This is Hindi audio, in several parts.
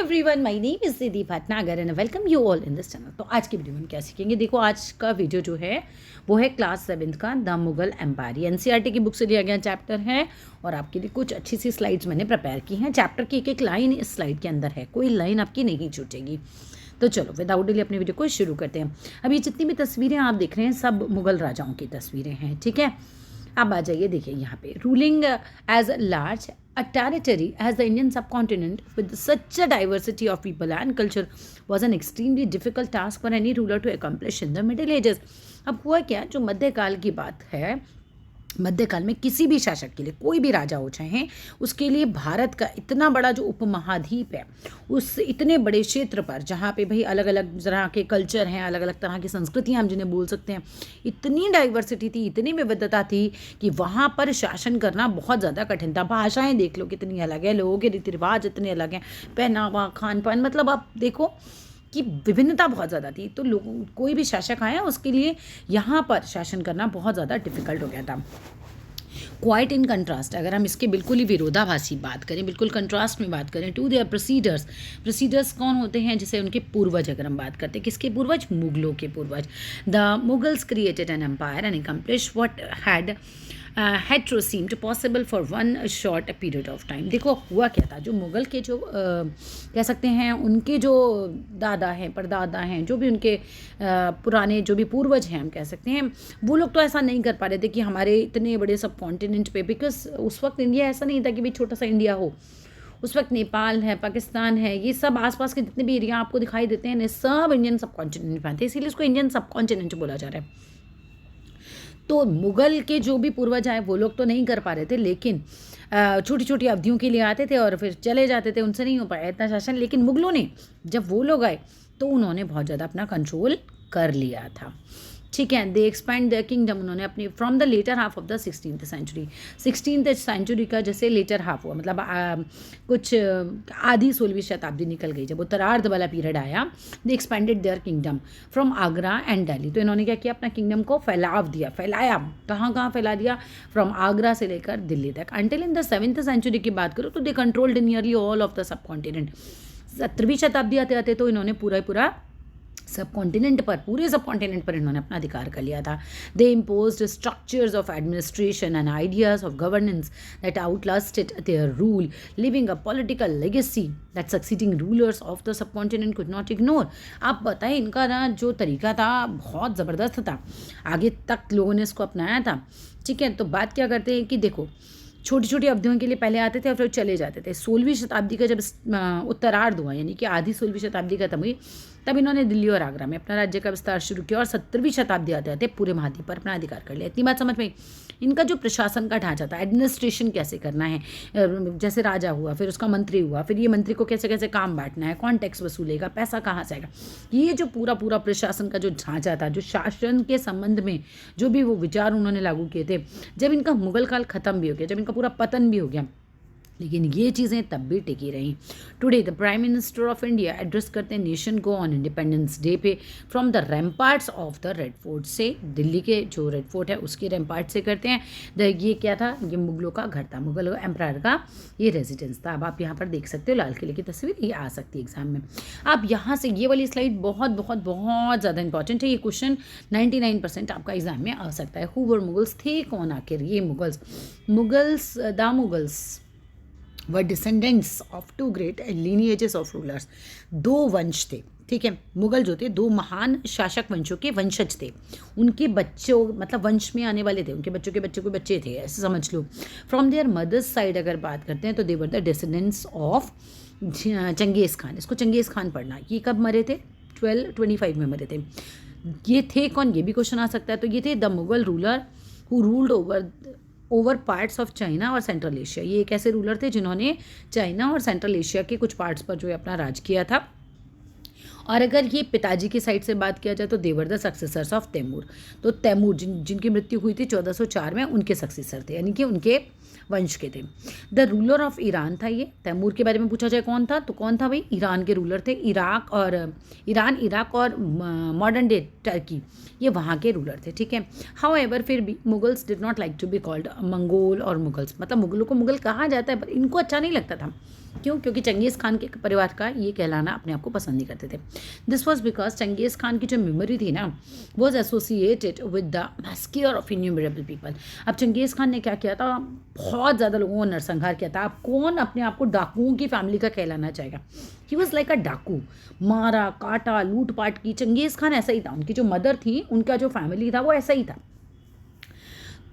Everyone, my name is Nidhi Bhatnagar and welcome you all in this channel. तो आज की वीडियो में हम क्या सीखेंगे, देखो आज का वीडियो जो है वो है क्लास 7 का द मुगल एम्पायर। एनसीईआरटी की बुक से लिया गया चैप्टर है और आपके लिए कुछ अच्छी सी स्लाइड्स मैंने प्रिपेयर की हैं। चैप्टर की एक एक लाइन इस स्लाइड के अंदर है, कोई लाइन आपकी नहीं छूटेगी। तो चलो विदाउट डिले अपने वीडियो को शुरू करते हैं। अब ये जितनी भी तस्वीरें आप देख रहे हैं सब मुगल राजाओं की तस्वीरें हैं, ठीक है। अब आ जाइए, देखिए यहाँ पे ruling as large a territory as the Indian subcontinent with such a diversity of people and culture was an extremely difficult task for any ruler to accomplish in the Middle Ages। अब हुआ क्या, जो मध्यकाल की बात है, मध्यकाल में किसी भी शासक के लिए, कोई भी राजा हो चाहे, उसके लिए भारत का इतना बड़ा जो उपमहाद्वीप है, उस इतने बड़े क्षेत्र पर जहाँ पे भाई अलग अलग तरह के कल्चर हैं, अलग अलग तरह की संस्कृतियाँ हम जिन्हें बोल सकते हैं, इतनी डाइवर्सिटी थी, इतनी विविधता थी कि वहाँ पर शासन करना बहुत ज़्यादा कठिन था। भाषाएँ देख लो कितनी अलग है, लोगों के रीति रिवाज इतने अलग हैं, पहनावा, खान पान, मतलब आप देखो कि विभिन्नता बहुत ज़्यादा थी। तो लोगों, कोई भी शासक आया उसके लिए यहाँ पर शासन करना बहुत ज़्यादा डिफिकल्ट हो गया था। क्वाइट इन कंट्रास्ट, अगर हम इसके बिल्कुल ही विरोधाभासी बात करें, बिल्कुल कंट्रास्ट में बात करें, टू देयर प्रोसीडर्स। प्रोसीडर्स कौन होते हैं, जैसे उनके पूर्वज अगर हम बात करते हैं, किसके पूर्वज, मुगलों के पूर्वज। The Mughals created an empire and accomplish what had to seem to possible for one short period of time. देखो हुआ क्या था, जो मुगल के जो कह सकते हैं उनके जो दादा हैं, परदादा हैं, जो भी उनके पुराने जो भी पूर्वज हैं हम कह सकते हैं, वो लोग तो ऐसा नहीं कर पा रहे थे कि हमारे इतने बड़े सब कॉन्टिनेंट पे, बिकॉज उस वक्त इंडिया ऐसा नहीं था कि भाई छोटा सा इंडिया हो। उस वक्त नेपाल है, पाकिस्तान है, ये सब आसपास के जितने भी एरिया आपको दिखाई देते हैं, सब इंडियन सब कॉन्टिनेंट में आते हैं, इसीलिए इसको इंडियन सब कॉन्टिनेंट बोला जा रहा है। तो मुगल के जो भी पूर्वज आए वो लोग तो नहीं कर पा रहे थे, लेकिन छोटी छोटी अवधियों के लिए आते थे और फिर चले जाते थे, उनसे नहीं हो पाया इतना शासन। लेकिन मुगलों ने जब वो लोग आए तो उन्होंने बहुत ज़्यादा अपना कंट्रोल कर लिया था, ठीक है। दे एक्सपैंड द किंगडम, उन्होंने अपनी from the later half of the 16th century. 16th century का जैसे लेटर हाफ हुआ, मतलब कुछ आधी 16वीं शताब्दी निकल गई, जब उत्तरार्ध वाला पीरियड आया, they expanded their kingdom from Agra and Delhi. तो इन्होंने क्या किया, अपना किंगडम को फैलाव दिया, फैलाया, कहाँ कहाँ फैला दिया, फ्रॉम आगरा से लेकर दिल्ली तक। Until in the 7th century की बात करो तो they controlled nearly all of the subcontinent. 17वीं शताब्दी आते आते तो इन्होंने पूरा सब कॉन्टिनेंट पर, पूरे सब कॉन्टिनेंट पर इन्होंने अपना अधिकार कर लिया था। They imposed structures of administration and ideas of governance that outlasted their rule, living a political legacy that succeeding rulers of the subcontinent could not ignore. आप बताएं, इनका ना जो तरीका था बहुत ज़बरदस्त था, आगे तक लोगों ने इसको अपनाया था, ठीक है। तो बात क्या करते हैं कि देखो, छोटी छोटी अवधियों के लिए पहले आते थे और फिर चले जाते थे। 16वीं शताब्दी का जब उत्तरार्ध हुआ, यानी कि आधी 16वीं शताब्दी खत्म हुई, तब इन्होंने दिल्ली और आगरा में अपना राज्य का विस्तार शुरू किया और 17वीं शताब्दी आते आते पूरे महाद्वीप पर अपना अधिकार कर लिया। इतनी बात समझ में। इनका जो प्रशासन का ढांचा था, एडमिनिस्ट्रेशन कैसे करना है, जैसे राजा हुआ, फिर उसका मंत्री हुआ, फिर ये मंत्री को कैसे कैसे काम बांटना है, कौन टैक्स वसूलेगा, पैसा कहाँ से आएगा, ये जो पूरा प्रशासन का जो ढांचा था, जो शासन के संबंध में जो भी वो विचार उन्होंने लागू किए थे, जब इनका मुगल काल खत्म भी हो गया, जब इनका पूरा पतन भी हो गया, लेकिन ये चीज़ें तब भी टिकी रहीं। Today the prime minister of India address करते हैं नेशन को ऑन इंडिपेंडेंस डे पे from the ramparts of the red fort से, दिल्ली के जो रेड फोर्ट है उसके रैम्पार्ट से करते हैं। ये क्या था, ये मुगलों का घर था, मुगल एम्पायर का ये रेजिडेंस था। अब आप यहाँ पर देख सकते हो लाल किले की तस्वीर, ये आ सकती है एग्जाम में। अब यहाँ से ये वाली स्लाइड बहुत बहुत बहुत ज़्यादा इंपॉर्टेंट है, ये क्वेश्चन 99% आपका एग्जाम में आ सकता है। हु वर मुगल्स, थे कौन आखिर ये Mughals. The Mughals were descendants of two great lineages of rulers. दो वंश थे, ठीक है। मुगल जो थे दो महान शासक वंशों के वंशज थे, उनके बच्चों, मतलब वंश में आने वाले थे, उनके बच्चों के बच्चे कोई बच्चे थे, ऐसे समझ लो। फ्रॉम देयर मदर्स साइड अगर बात करते हैं तो they were the descendants of Changez Khan. इसको चंगेज़ खान पढ़ना। ये कब मरे थे, 1225 में मरे थे। ये थे कौन, ये भी क्वेश्चन आ सकता है। तो ये थे the Mughal ruler who ruled over parts of China और सेंट्रल एशिया। ये एक ऐसे रूलर थे जिन्होंने चाइना और सेंट्रल एशिया के कुछ पार्ट्स पर जो है अपना राज किया था। और अगर ये पिताजी की साइड से बात किया जाए तो देवर द सक्सेसर्स ऑफ तैमूर। तो तैमूर जिनकी मृत्यु हुई थी 1404 में, उनके सक्सेसर थे, यानी कि उनके वंश के थे। द रूलर ऑफ ईरान था ये। तैमूर के बारे में पूछा जाए कौन था, तो कौन था भाई, ईरान के रूलर थे। इराक और मॉडर्न डे टर्की, ये वहाँ के रूलर थे, ठीक है। हाउ एवर फिर भी Mughals did not like to be called Mongol और मुगल्स, मतलब मुगलों को मुगल कहा जाता है पर इनको अच्छा नहीं लगता था। क्यों? क्योंकि चंगेज़ खान के परिवार का ये कहलाना अपने आप को पसंद नहीं करते थे। This was because Changez Khan की जो मेमोरी थी ना, was associated with the massacre of innumerable people. अब चंगेज़ खान ने क्या किया था, बहुत ज़्यादा लोगों को नरसंहार किया था। अब कौन अपने आप को डाकुओं की फैमिली का कहलाना चाहेगा? ही वॉज लाइक अ डाकू, मारा काटा लूटपाट की। चंगेज़ खान ऐसा ही था, उनकी जो मदर थी, उनका जो फैमिली था वो ऐसा ही था।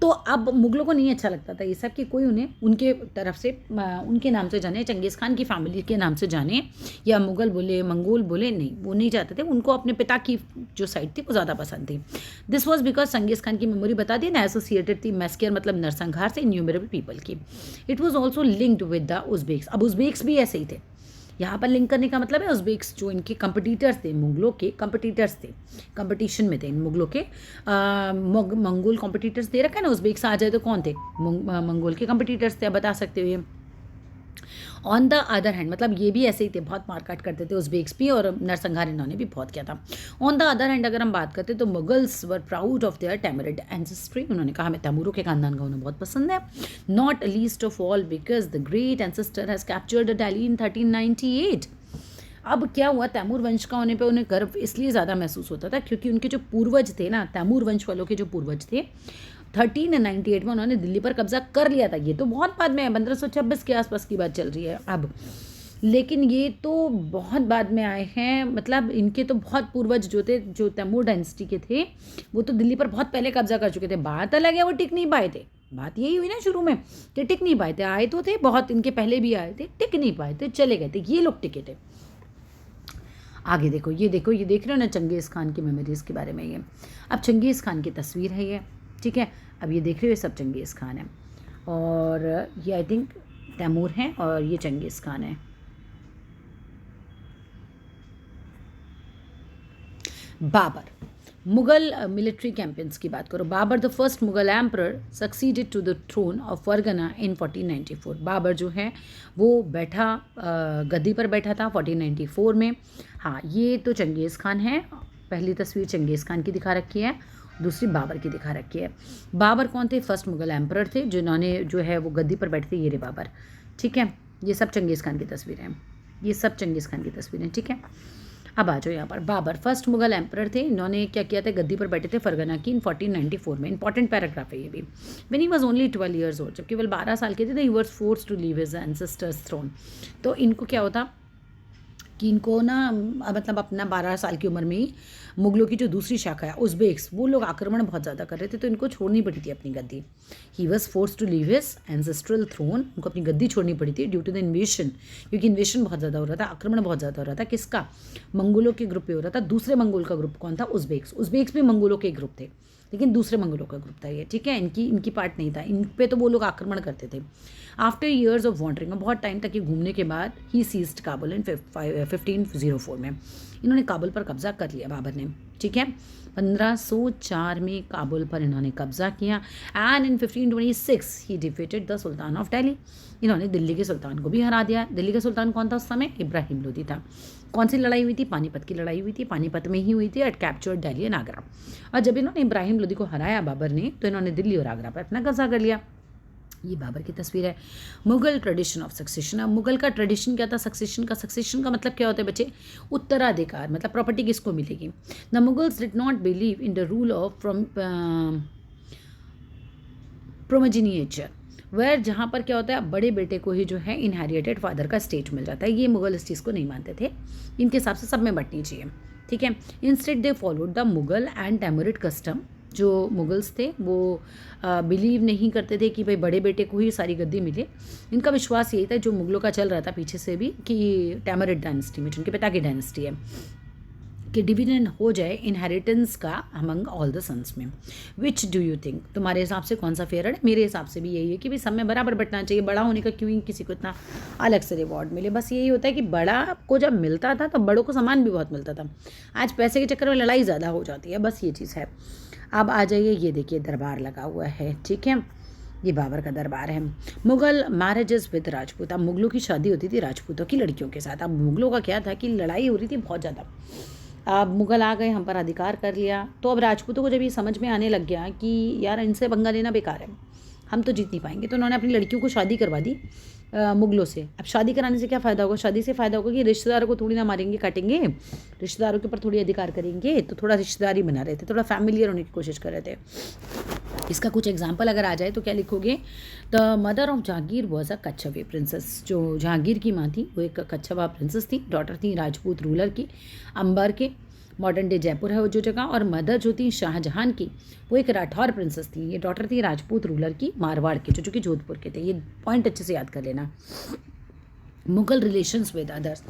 तो अब मुगलों को नहीं अच्छा लगता था ये सब कि कोई उन्हें उनके तरफ से उनके नाम से जाने, चंगेज़ खान की फैमिली के नाम से जाने, या मुग़ल बोले मंगोल बोले, नहीं, वो नहीं चाहते थे। उनको अपने पिता की जो साइड थी वो ज़्यादा पसंद थी। This was because Changez Khan की मेमोरी बता दी ना, एसोसिएटेड थी मैस्कियर मतलब नरसंहार से इन्यूमरेबल पीपल की। It was also linked with the Uzbeks. अब उज़्बेक्स भी ऐसे ही थे। यहाँ पर लिंक करने का मतलब है उज़्बेक्स जो इनके कंपटीटर्स थे, मुगलों के कंपटीटर्स थे, कंपटीशन में थे इन मुगलों के। मंगोल कंपटीटर्स दे रखा है ना, उज़्बेक्स आ जाए तो कौन थे? मंगोल के कंपटीटर्स थे, आप बता सकते हो ये। ऑन द अदर हैंड मतलब ये भी ऐसे ही थे, बहुत मारकाट करते थे उज़्बेक्स भी, और नरसंहार इन्होंने भी बहुत किया था। ऑन द अदर हैंड अगर हम बात करते तो Mughals were proud of their Timurid ancestry. उन्होंने कहा हमें तैमूरों के खानदान का उन्हें बहुत पसंद है। Not least of all because the great ancestor has captured Delhi in 1398। अब क्या हुआ, तैमूर वंश का होने पे उन्हें गर्व इसलिए ज़्यादा महसूस होता था क्योंकि उनके जो पूर्वज थे ना, तैमूर वंश वालों के जो पूर्वज थे, 1398 में उन्होंने दिल्ली पर कब्जा कर लिया था। ये तो बहुत बाद में है, 1526 के आसपास की बात चल रही है अब, लेकिन ये तो बहुत बाद में आए हैं। मतलब इनके तो बहुत पूर्वज जो थे, जो तैमूर डायनेस्टी के थे, वो तो दिल्ली पर बहुत पहले कब्जा कर चुके थे। बात अलग है वो टिक नहीं पाए थे, बात यही हुई ना शुरू में कि टिक नहीं पाए थे। आए तो थे बहुत, इनके पहले भी आए थे, टिक नहीं पाए थे, चले गए थे। ये लोग टिके थे। आगे देखो, ये देख रहे हो ना चंगेज़ खान की मेमोरीज़ के बारे में। ये अब चंगेज़ खान की तस्वीर है ये, ठीक है। अब ये देख रहे हो, ये सब चंगेज़ खान है, और ये आई थिंक तैमूर हैं, और ये चंगेज़ खान है। बाबर, मुगल मिलिट्री कैंपेन्स की बात करो। Babur the first Mughal emperor succeeded to the throne of Fergana in 1494। Babur जो है वो बैठा, गद्दी पर बैठा था 1494 में। हाँ, ये तो चंगेज़ खान है। पहली तस्वीर चंगेज़ खान की दिखा रखी है, दूसरी बाबर की दिखा रखी है। बाबर कौन थे? फर्स्ट मुगल एम्परर थे जिन्होंने जो है वो गद्दी पर बैठे थे। ये रे बाबर, ठीक है। ये सब चंगेज़ खान की तस्वीरें हैं, ये सब चंगेज़ खान की तस्वीरें, ठीक है। अब आ जाओ यहाँ पर। बाबर फर्स्ट मुगल एम्परर थे। इन्होंने क्या किया था, गद्दी पर बैठे थे फरगना की इन 1494 में। इंपॉर्टेंट पैराग्राफ है ये भी। When he was only 12 years old, जब केवल 12 साल के थे, he was force to leave his ancestors throne. तो इनको क्या होता कि इनको ना मतलब अपना 12 साल की उम्र में ही मुगलों की जो दूसरी शाखा है उज़्बेक्स, वो लोग आक्रमण बहुत ज़्यादा कर रहे थे, तो इनको छोड़नी पड़ी थी अपनी गद्दी। He was force to leave his ancestral throne. उनको अपनी गद्दी छोड़नी पड़ी थी ड्यू टू द इन्वेशन, क्योंकि इन्वेशन बहुत ज़्यादा हो रहा था, आक्रमण बहुत ज़्यादा हो रहा था। किसका? मंगोलों के ग्रुप पे हो रहा था। दूसरे मंगोल का ग्रुप कौन था? उज़्बेक्स। उज़्बेक्स भी मंगोलों के ग्रुप थे, लेकिन दूसरे मंगोलों का ग्रुप था ये, ठीक है। इनकी पार्ट नहीं था, इन पे तो वो लोग आक्रमण करते थे। आफ्टर ईयर्स ऑफ वॉन्डरिंग, बहुत टाइम तक ये घूमने के बाद, ही सीज्ड काबुल इन 1504 में। इन्होंने काबुल पर कब्जा कर लिया बाबर ने, ठीक है। 1504 में काबुल पर इन्होंने कब्जा किया। And in 1526 he defeated the sultan of Delhi. इन्होंने दिल्ली के सुल्तान को भी हरा दिया। दिल्ली का सुल्तान कौन था उस समय? इब्राहिम लोदी था। कौन सी लड़ाई हुई थी? पानीपत की लड़ाई हुई थी। पानीपत में ही हुई थी, at captured Delhi and Agra. और जब इन्होंने इब्राहिम लोदी को हराया बाबर ने, तो इन्होंने दिल्ली और आगरा पर अपना कब्जा कर लिया। ये बाबर की तस्वीर है। Mughal tradition of succession. अब मुगल का ट्रेडिशन क्या था सक्सेशन का? सक्सेशन का मतलब क्या होता है बच्चे? उत्तराधिकार, मतलब प्रॉपर्टी किसको मिलेगी। The Mughals did not believe in the rule of primogeniture, where जहाँ पर क्या होता है, बड़े बेटे को ही जो है इनहेरिटेड फादर का स्टेट मिल जाता है। ये मुगल इस चीज़ को नहीं मानते थे, इनके हिसाब से सब में बंटनी चाहिए, ठीक है। Instead they followed the Mughal and Timurid custom. जो मुगल्स थे वो बिलीव नहीं करते थे कि भाई बड़े बेटे को ही सारी गद्दी मिले। इनका विश्वास यही था, जो मुगलों का चल रहा था पीछे से भी, कि टैमरिड डायनेस्टी में, जिनके पिता की डायनेस्टी है, कि डिवीजन हो जाए इनहेरिटेंस का अमंग ऑल द सन्स में। विच डू यू थिंक, तुम्हारे हिसाब से कौन सा फेयर है? मेरे हिसाब से भी यही है कि भाई सब में बराबर बंटना चाहिए। बड़ा होने का क्यों ही किसी को इतना अलग से रिवॉर्ड मिले। बस यही होता है कि बड़ा को जब मिलता था तो बड़ों को सामान भी बहुत मिलता था। आज पैसे के चक्कर में लड़ाई ज़्यादा हो जाती है, बस ये चीज़ है। अब आ जाइए, ये देखिए दरबार लगा हुआ है, ठीक है। ये बाबर का दरबार है। Mughal marriages with Rajput. अब मुगलों की शादी होती थी राजपूतों की लड़कियों के साथ। अब मुगलों का क्या था कि लड़ाई हो रही थी बहुत ज़्यादा। अब मुगल आ गए, हम पर अधिकार कर लिया, तो अब राजपूतों को जब ये समझ में आने लग गया कि यार इनसे पंगा लेना बेकार है, हम तो जीत नहीं पाएंगे, तो उन्होंने अपनी लड़कियों को शादी करवा दी मुगलों से। अब शादी कराने से क्या फ़ायदा होगा? शादी से फ़ायदा होगा कि रिश्तेदारों को थोड़ी ना मारेंगे काटेंगे, रिश्तेदारों के ऊपर थोड़ी अधिकार करेंगे, तो थोड़ा रिश्तेदारी बना रहे थे, थोड़ा फैमिलियर होने की कोशिश कर रहे थे। इसका कुछ एग्जाम्पल अगर आ जाए तो क्या लिखोगे? The mother of Jahangir was a Kachhwahi princess. जो जहांगीर की माँ थी वो एक कच्छवा प्रिंसेस थी, डॉटर थी राजपूत रूलर की, अंबर के, मॉडर्न डे जयपुर है वो जो जगह, और मदर जो थी शाहजहां की वो एक राठौर प्रिंसेस थी। ये डॉटर थी राजपूत रूलर की मारवाड़ के, जो कि जोधपुर के थे। ये पॉइंट अच्छे से याद कर लेना। Mughal relations with others.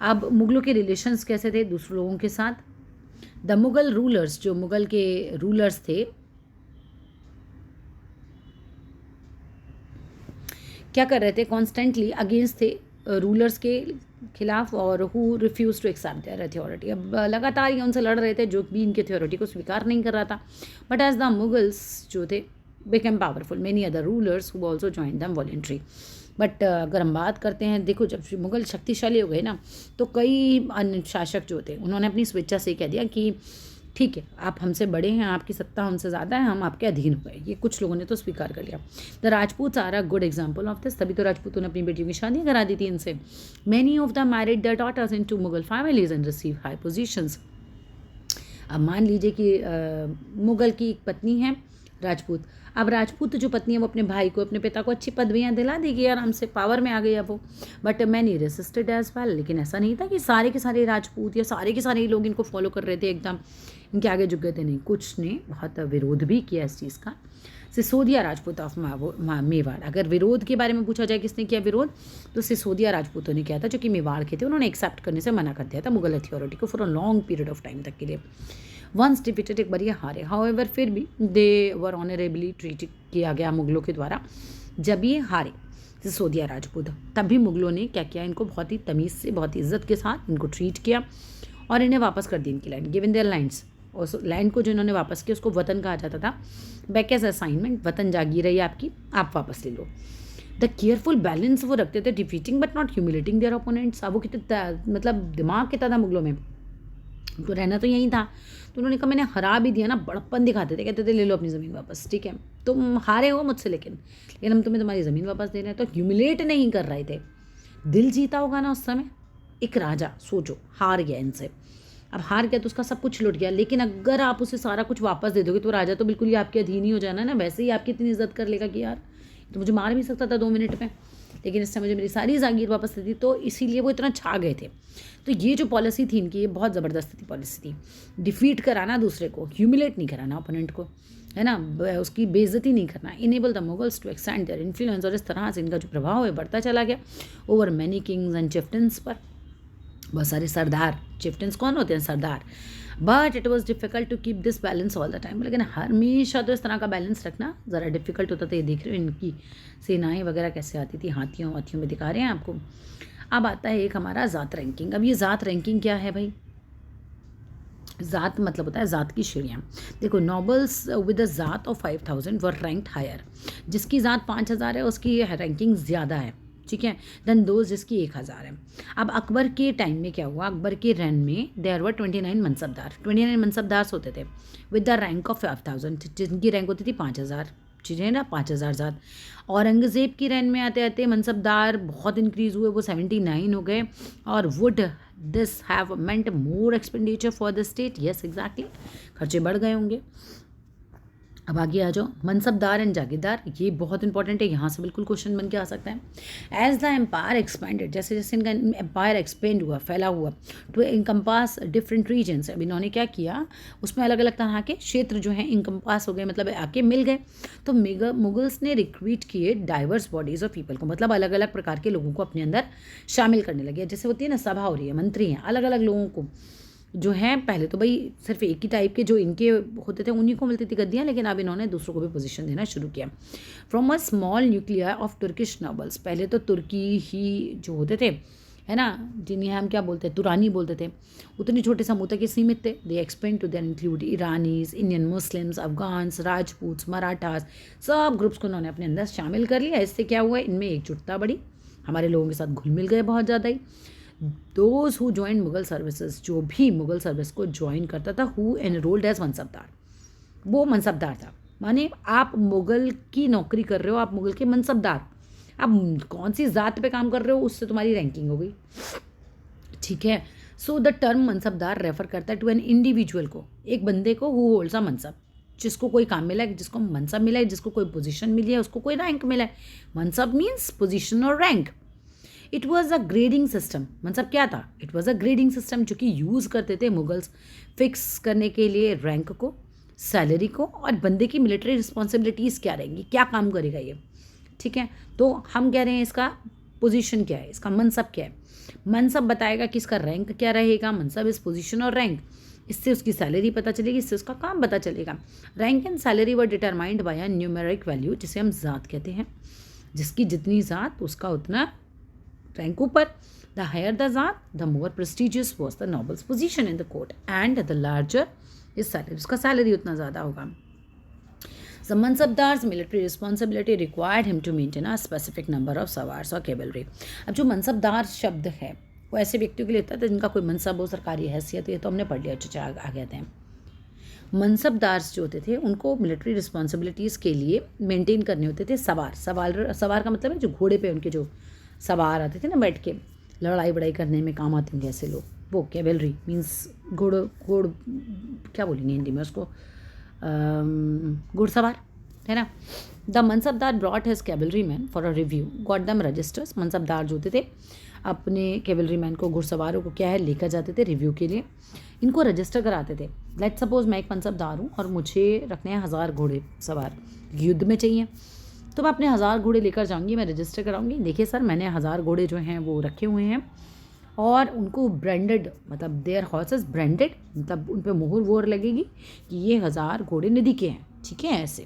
अब मुगलों के रिलेशंस कैसे थे दूसरे लोगों के साथ? द मुगल रूलर्स, जो मुगल के रूलर्स थे, क्या कर रहे थे? कॉन्स्टेंटली अगेंस्ट थे रूलर्स के खिलाफ, और who refuse to accept their authority. अब लगातार ये उनसे लड़ रहे थे जो भी इनके अथॉरिटी को स्वीकार नहीं कर रहा था। बट एज द मुगल्स जो थे become powerful, many other rulers who also join दम वॉलेंट्री। बट अगर हम बात करते हैं, देखो जब मुगल शक्तिशाली हो गए ना, तो कई अन्य शासक जो थे उन्होंने अपनी स्वेच्छा से कह दिया कि ठीक है, आप हमसे बड़े हैं, आपकी सत्ता हमसे ज़्यादा है, हम आपके अधीन हो गए। ये कुछ लोगों ने तो स्वीकार कर लिया। The Rajput are a good example of this. तभी तो राजपूतों ने अपनी बेटियों की शादियाँ करा दी थी इनसे। Many of the married the daughters into Mughal families and receive high positions. अब मान लीजिए कि मुगल की एक पत्नी है राजपूत। अब राजपूत जो पत्नी है वो अपने भाई को, अपने पिता को अच्छी पदवियाँ दिला देगी, आराम से पावर में आ गई अब वो। But many resisted as well. लेकिन ऐसा नहीं था कि सारे के सारे राजपूत या सारे के सारे लोग इनको फॉलो कर रहे थे, एकदम इनके आगे झुक गए थे। नहीं, कुछ ने बहुत विरोध भी किया इस चीज़ का। सिसोदिया राजपूत ऑफ मेवाड़। अगर विरोध के बारे में पूछा जाए किसने किया विरोध, तो सिसोदिया राजपूतों ने किया था, जो कि मेवाड़ के थे। उन्होंने एक्सेप्ट करने से मना कर दिया था मुगल अथॉरिटी को for a long period of time तक के लिए। वंस डिफीटेड, एक बार ये हारे। हाउएवर फिर भी दे वर ऑनरेबली ट्रीट किया गया मुगलों के द्वारा। जब ये हारे सिसोदिया राजपूत, तब भी मुगलों ने क्या किया? इनको बहुत ही तमीज़ से, बहुत ही इज्जत के साथ इनको ट्रीट किया और इन्हें वापस कर दी इनकी लैंड, गिवन देयर लैंड्स। और लैंड को जो इन्होंने वापस किया उसको वतन कहा जाता था। बैक एज असाइनमेंट, वतन जागीर है आपकी, आप वापस ले लो। द केयरफुल बैलेंस वो रखते थे, defeating but not humiliating their opponents. अब वो कितने मतलब दिमाग कितना था मुगलों में, तो रहना तो यही था। तो उन्होंने कहा मैंने हरा भी दिया ना, बड़प्पन दिखाते थे, कहते थे ले लो अपनी ज़मीन वापस, ठीक है तुम हारे हो मुझसे, लेकिन हम तुम्हें तुम्हारी ज़मीन वापस दे रहे हैं। तो ह्यूमिलेट नहीं कर रहे थे, दिल जीता होगा ना उस समय। एक राजा सोचो हार गया इनसे, अब हार गया तो उसका सब कुछ लुट गया, लेकिन अगर आप उसे सारा कुछ वापस दे दोगे तो राजा तो बिल्कुल ही आपके अधीन ही हो जाना ना। वैसे ही आपकी इतनी इज्जत कर लेगा कि यार तो मुझे मार भी सकता था 2 मिनट में, लेकिन इससे मुझे मेरी सारी जागीर वापस दे दी। तो इसीलिए वो इतना छा गए थे। तो ये जो पॉलिसी थी इनकी, ये बहुत ज़बरदस्त थी पॉलिसी थी। डिफीट कराना दूसरे को, ह्यूमिलेट नहीं कराना ओपोनेंट को, है ना, उसकी बेइज्जती नहीं करना। Enable the Mughals to extend their influence, और इस तरह से इनका जो प्रभाव है बढ़ता चला गया over many kings and chieftains पर। बहुत सारे सरदार, चिफ्टन्स कौन होते हैं? सरदार। But it was difficult to keep this balance all the time. लेकिन हमेशा तो इस तरह का बैलेंस रखना ज़रा डिफिकल्ट होता था। ये देख रहे हो इनकी सेनाएं वगैरह कैसे आती थी, हाथियों वाथियों में दिखा रहे हैं आपको। अब आता है एक हमारा ज़ात रैंकिंग। अब ये ज़ात रैंकिंग क्या है भाई? ज़ात मतलब होता है ज़ात की श्रेणियाँ। देखो, नॉबल्स विद अ ज़ात ऑफ 5000 वर रैंक्ड हायर। जिसकी ज़ात 5000 है उसकी रैंकिंग ज़्यादा है, ठीक है, देन दोज जिसकी 1000 है। अब अकबर के टाइम में क्या हुआ? अकबर के रन में देयर वर 29 मनसबदार। 29 मनसबदार होते थे विद द रैंक ऑफ 5000, जिनकी रैंक होती थी 5000, चीज़ें है ना, 5000 ज़ात। औरंगज़ेब की रैन में आते आते मनसबदार बहुत इंक्रीज़ हुए, वो 79 हो गए। और would this have meant more expenditure for the state? Yes exactly, खर्चे बढ़ गए होंगे। अब आगे आ जाओ, मनसबदार एंड जागीरदार, ये बहुत इंपॉर्टेंट है, यहाँ से बिल्कुल क्वेश्चन बन के आ सकता है। एज द एम्पायर एक्सपेंडेड, जैसे जैसे इनका एम्पायर एक्सपेंड हुआ, फैला हुआ, टू इनकम्पास डिफरेंट रीजन्स। अब इन्होंने क्या किया, उसमें अलग अलग तरह के क्षेत्र जो हैं इनकम्पास हो गए, मतलब आके मिल गए। तो मुगल्स ने रिक्रूट किए डाइवर्स बॉडीज़ ऑफ पीपल को, मतलब अलग अलग प्रकार के लोगों को अपने अंदर शामिल करने लगे। जैसे होती है ना, सभा हो रही है, मंत्री हैं, अलग अलग लोगों को जो हैं, पहले तो भाई सिर्फ एक ही टाइप के जो इनके होते थे उन्हीं को मिलती थी गद्दियाँ, लेकिन अब इन्होंने दूसरों को भी पोजीशन देना शुरू किया। From a small nuclear of Turkish nobles, पहले तो तुर्की ही जो होते थे, है ना, जिन्हें हम क्या बोलते हैं, तुरानी बोलते थे, उतने छोटे समूह तक ये सीमित थे। They expand to their include Iranis, Indian Muslims, Afghans, Rajput, Marathas, सब ग्रुप्स को उन्होंने अपने अंदर शामिल कर लिया। इससे क्या हुआ, इनमें एकजुटता बढ़ी, हमारे लोगों के साथ घुल मिल गए बहुत ज़्यादा ही। Those who join Mughal services, जो भी मुगल सर्विस को ज्वाइन करता था, हु एनरोल्ड एज मनसबदार, वो मनसबदार था। माने आप मुगल की नौकरी कर रहे हो, आप मुगल के मनसबदार, अब कौन सी ज़ात पे काम कर रहे हो उससे तुम्हारी रैंकिंग हो गई, ठीक है। So the term mansabdar refer करता है टू एन इंडिविजुअल को, एक बंदे को हु होल्ड्स अ मनसब, जिसको कोई काम मिला है, जिसको मनसब मिला है, जिसको कोई पोजीशन मिली है, उसको कोई रैंक मिला है। मनसब मीन्स पोजीशन और rank. It was a grading system. Mansab क्या था? It was a grading system जो कि यूज़ करते थे मुगल्स फिक्स करने के लिए रैंक को, सैलरी को, और बंदे की मिलिट्री रिस्पॉन्सिबिलिटीज़ क्या रहेंगी, क्या काम करेगा ये, ठीक है। तो हम कह रहे हैं इसका पोजीशन क्या है, इसका मनसब क्या है। मनसब बताएगा कि इसका रैंक क्या रहेगा, मनसब इस पोजीशन और रैंक, इससे उसकी सैलरी पता चलेगी, इससे उसका काम पता चलेगा। Rank and salary were determined by a numeric value, जिसे हम ज़ात कहते हैं। जिसकी जितनी ज़ात उसका उतना रैंक ऊपर। द हायर द ज़ात the more prestigious was the nobles position in the court and the larger is salary, उसका सैलरी उतना ज़्यादा होगा। The Mansabdar's military responsibility required him to maintain a specific number of सवार्स और cavalry। अब जो मनसबदार शब्द है वो ऐसे व्यक्तियों के लिए होता है जिनका कोई मनसब हो, सरकारी हैसियत, ये तो हमने पढ़ लिया, चचा आ गए थे। मनसबदार जो होते थे उनको मिलिट्री रिस्पॉन्सिबिलिटीज़ के लिए मेंटेन करने होते थे सवार। सवार का मतलब है जो घोड़े पे उनके जो सवार आते थे ना, बैठ के लड़ाई बड़ाई करने में काम आते थे ऐसे लोग, वो कैवेलरी मीन्स घोड़ क्या बोलेंगे हिंदी में उसको, घुड़सवार है ना। The mansabdar brought his cavalry man for a review, got दम रजिस्टर्स। मनसबदार जो होते थे अपने कैवलरी मैन को, घुड़सवारों को क्या है लेकर जाते थे रिव्यू के लिए, इनको रजिस्टर कराते थे। लेट सपोज मैं एक मनसबदार हूँ और मुझे रखने हैं 1000 घोड़े सवार, युद्ध में चाहिए, तो मैं अपने 1000 घोड़े लेकर जाऊँगी, मैं रजिस्टर कराऊँगी, देखिए सर मैंने 1000 घोड़े जो हैं वो रखे हुए हैं और उनको ब्रांडेड, मतलब देयर हॉर्सेस ब्रांडेड, मतलब उन पर मोहर वोहर लगेगी कि ये 1000 घोड़े निधि के हैं, ठीक है ऐसे।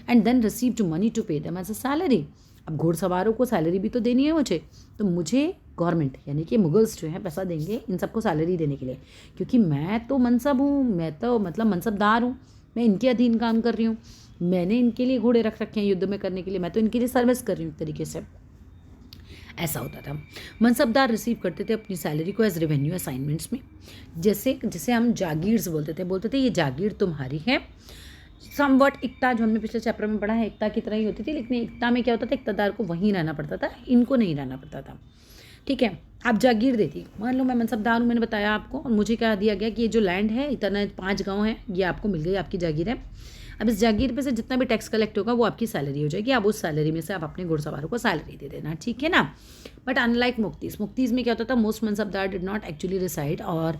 And then receive to money to pay them as a salary. अब घोड़सवारों को सैलरी भी तो देनी है मुझे, तो मुझे गवर्नमेंट यानी कि मुगल्स जो हैं पैसा देंगे इन सबको सैलरी देने के लिए, क्योंकि मैं तो मनसब हूँ, मैं तो मतलब मनसबदार हूँ, मैं इनके अधीन काम कर रही हूँ, मैंने इनके लिए घोड़े रख रखे हैं युद्ध में करने के लिए, मैं तो इनके लिए सर्विस कर रही हूँ एक तरीके से, ऐसा होता था। मनसबदार रिसीव करते थे अपनी सैलरी को एज रेवेन्यू असाइनमेंट्स में, जैसे हम जागीर बोलते थे ये जागीर तुम्हारी है। समवट इक्ता जो हमने पिछले चैप्टर में पढ़ा है इक्ता की तरह ही होती थी, लेकिन इक्ता में क्या होता था, इक्तादार को वहीं रहना पड़ता था, इनको नहीं रहना पड़ता था, ठीक है। आप जागीर देती, मान लो मैं मनसबदार हूँ, मैंने बताया आपको, और मुझे क्या दिया गया कि ये जो लैंड है इतना 5 गाँव है, ये आपको मिल गई, आपकी जागीर है। अब इस जागीर पे से जितना भी टैक्स कलेक्ट होगा वो आपकी सैलरी हो जाएगी, अब उस सैलरी में से आप अपने घुड़सवारों को सैलरी दे देना, ठीक है ना। बट अनलाइक मुक्तीज़ में क्या होता था, most mansabdar did not actually reside और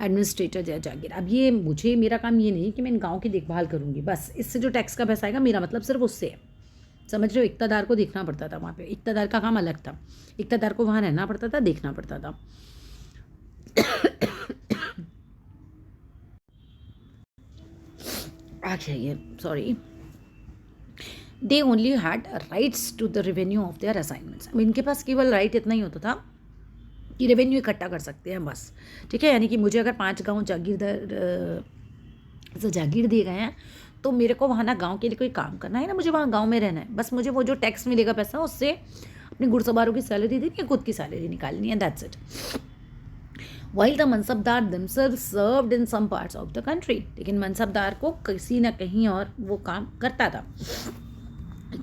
एडमिनिस्ट्रेटर या जागीर। अब ये मुझे, मेरा काम ये नहीं कि मैं इन गाँव की देखभाल करूँगी, बस इससे जो टैक्स का पैसा आएगा मेरा मतलब सिर्फ उससे है, समझ रहे हो। इक्तादार को देखना पड़ता था वहाँ पे, इक्तादार का काम अलग था, इक्तादार को वहाँ रहना पड़ता था, देखना पड़ता था। Sorry, they only had rights to the revenue of their assignments. अब इनके पास केवल राइट इतना ही होता था कि रेवेन्यू इकट्ठा कर सकते हैं बस, ठीक है। यानी कि मुझे अगर 5 गाँव जागीर दिए गए हैं तो मेरे को वहाँ ना गाँव के लिए कोई काम करना है ना, मुझे वहाँ गाँव में रहना है, बस मुझे वो जो टैक्स मिलेगा पैसा उससे अपने घुड़सवारों की सैलरी देनी है, खुद की सैलरी निकालनी है, that's it. While the mansabdar themselves served in some parts of the country, लेकिन मनसबदार को किसी न कहीं और वो काम करता था,